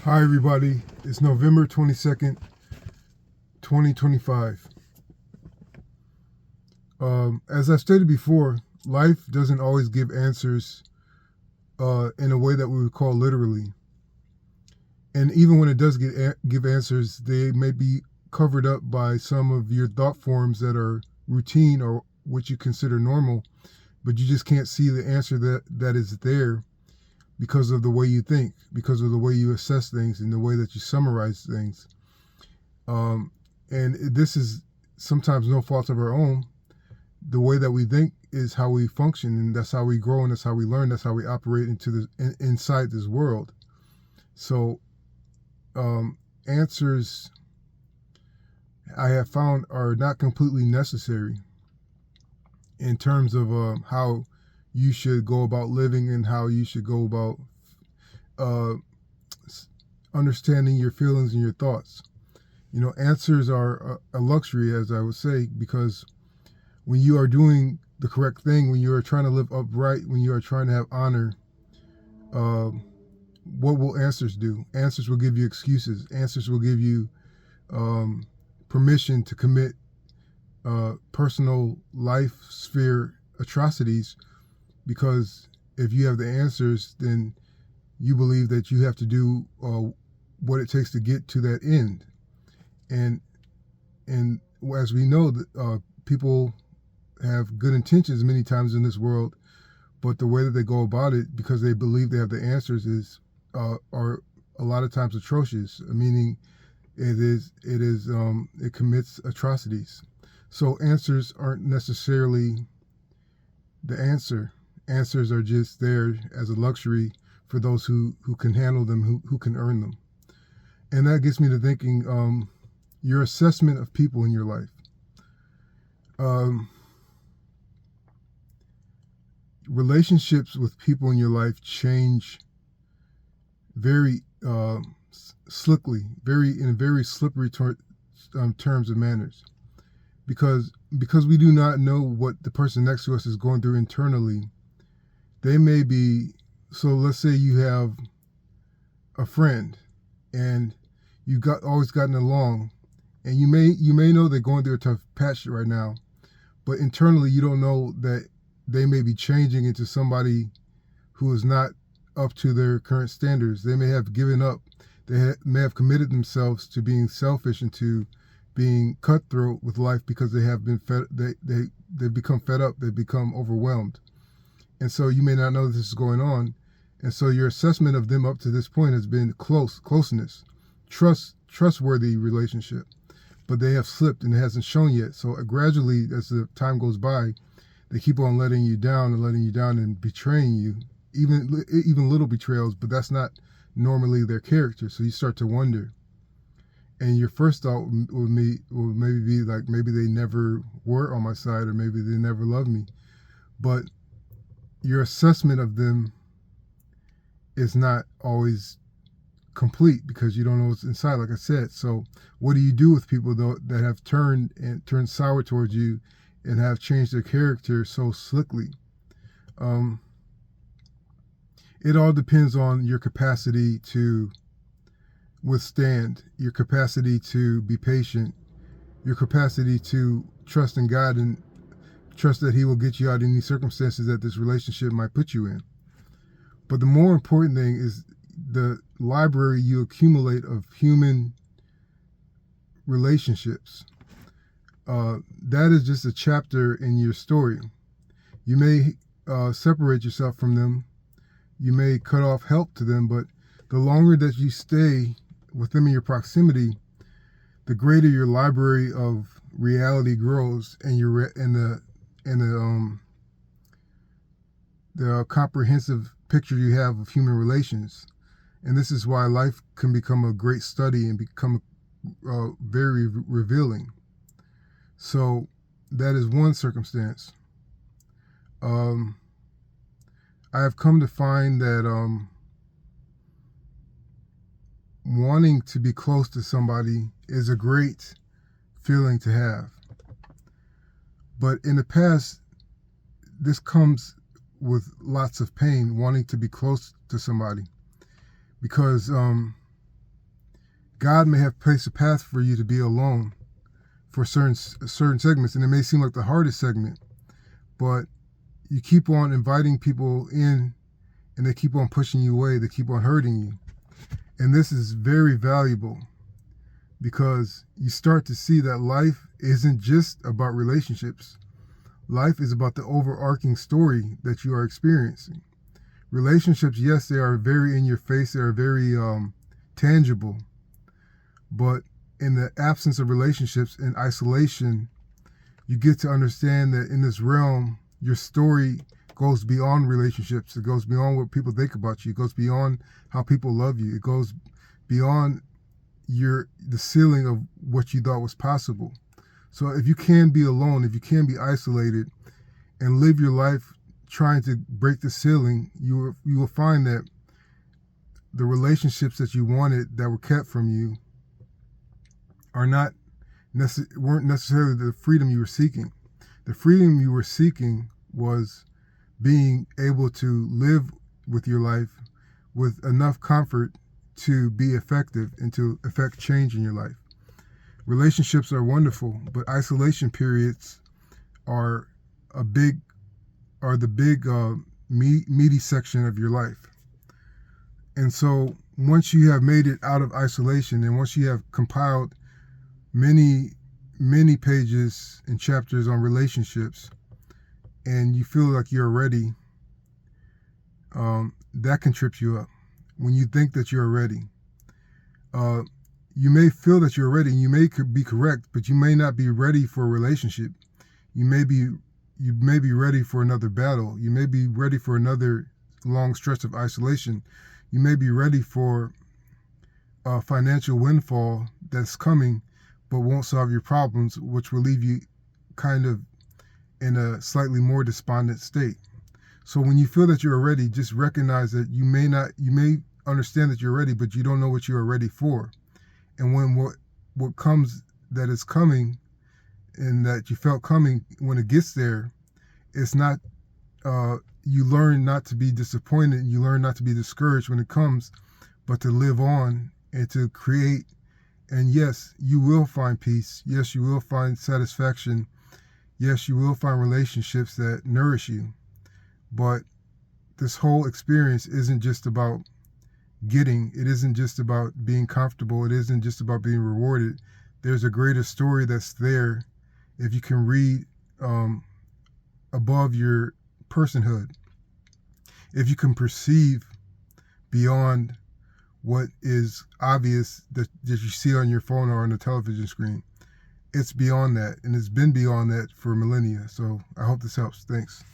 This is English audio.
Hi, everybody. It's November 22nd, 2025. As I've stated before, life doesn't always give answers in a way that we would call literally. And even when it does give answers, they may be covered up by some of your thought forms that are routine or what you consider normal, but you just can't see the answer that is there because of the way you think, because of the way you assess things, and the way that you summarize things. Um, and this is sometimes no fault of our own. The way that we think is how we function, and that's how we grow, and that's how we learn. That's how we operate inside this world. So, answers I have found are not completely necessary in terms of how you should go about living and how you should go about uh, understanding your feelings and your thoughts. Answers are a luxury, as I would say, because when you are doing the correct thing, when you are trying to live upright, when you are trying to have honor, uh, what will answers do? Answers will give you excuses. Answers will give you um, permission to commit personal life sphere atrocities, because if you have the answers, then you believe that you have to do what it takes to get to that end. And and as we know, people have good intentions many times in this world, but the way that they go about it, because they believe they have the answers, are a lot of times atrocious. Meaning, it commits atrocities. So answers aren't necessarily the answer. Answers are just there as a luxury for those who can handle them, who can earn them. And that gets me to thinking, your assessment of people in your life. Um, Relationships with people in your life change very slickly, in very slippery terms and manners, because we do not know what the person next to us is going through internally. They may be. So let's say you have a friend, and you got always gotten along, and you may know they're going through a tough patch right now, but internally you don't know that they may be changing into somebody who is not up to their current standards. They may have given up. They may have committed themselves to being selfish and to being cutthroat with life because they have been fed. They've become fed up. They've become overwhelmed, and so you may not know this is going on. And so your assessment of them up to this point has been closeness, trustworthy relationship, but they have slipped and it hasn't shown yet. So gradually, as the time goes by, they keep on letting you down and betraying you, even little betrayals. But that's not normally their character. So you start to wonder, and your first thought would maybe be like, maybe they never were on my side, or maybe they never loved me. But your assessment of them is not always complete because you don't know what's inside, like I said. So what do you do with people though that have turned sour towards you and have changed their character so slickly? It all depends on your capacity to withstand, your capacity to be patient, your capacity to trust in God and trust that He will get you out of any circumstances that this relationship might put you in. But the more important thing is the library you accumulate of human relationships. That is just a chapter in your story. You may separate yourself from them. You may cut off help to them, but the longer that you stay with them in your proximity, the greater your library of reality grows, and the comprehensive picture you have of human relations. And this is why life can become a great study and become very revealing. So that is one circumstance. I have come to find that wanting to be close to somebody is a great feeling to have. But in the past, this comes with lots of pain, wanting to be close to somebody, because God may have placed a path for you to be alone for certain segments, and it may seem like the hardest segment, but you keep on inviting people in, and they keep on pushing you away. They keep on hurting you, and this is very valuable because you start to see that life isn't just about relationships. Life is about the overarching story that you are experiencing. Relationships, yes, they are very in your face. They are very tangible. But in the absence of relationships, in isolation, you get to understand that in this realm, your story goes beyond relationships. It goes beyond what people think about you. It goes beyond how people love you. It goes beyond the ceiling of what you thought was possible. So if you can be alone, if you can be isolated and live your life trying to break the ceiling, you will find that the relationships that you wanted that were kept from you weren't necessarily the freedom you were seeking. The freedom you were seeking was being able to live with your life with enough comfort to be effective and to effect change in your life. Relationships are wonderful, but isolation periods are the big meaty section of your life. And so once you have made it out of isolation, and once you have compiled many pages and chapters on relationships, and you feel like you're ready, that can trip you up. When you think that you're ready, you may feel that you're ready, and you may be correct, but you may not be ready for a relationship. You may be ready for another battle. You may be ready for another long stretch of isolation. You may be ready for a financial windfall that's coming, but won't solve your problems, which will leave you kind of in a slightly more despondent state. So when you feel that you're ready, just recognize that you may understand that you're ready, but you don't know what you are ready for. And when what comes that is coming and that you felt coming, when it gets there, it's not, you learn not to be disappointed. You learn not to be discouraged when it comes, but to live on and to create. And yes, you will find peace. Yes, you will find satisfaction. Yes, you will find relationships that nourish you. But this whole experience isn't just about getting. It isn't just about being comfortable. It isn't just about being rewarded. There's a greater story that's there if you can read above your personhood. If you can perceive beyond what is obvious that you see on your phone or on the television screen. It's beyond that, and it's been beyond that for millennia. So I hope this helps. Thanks.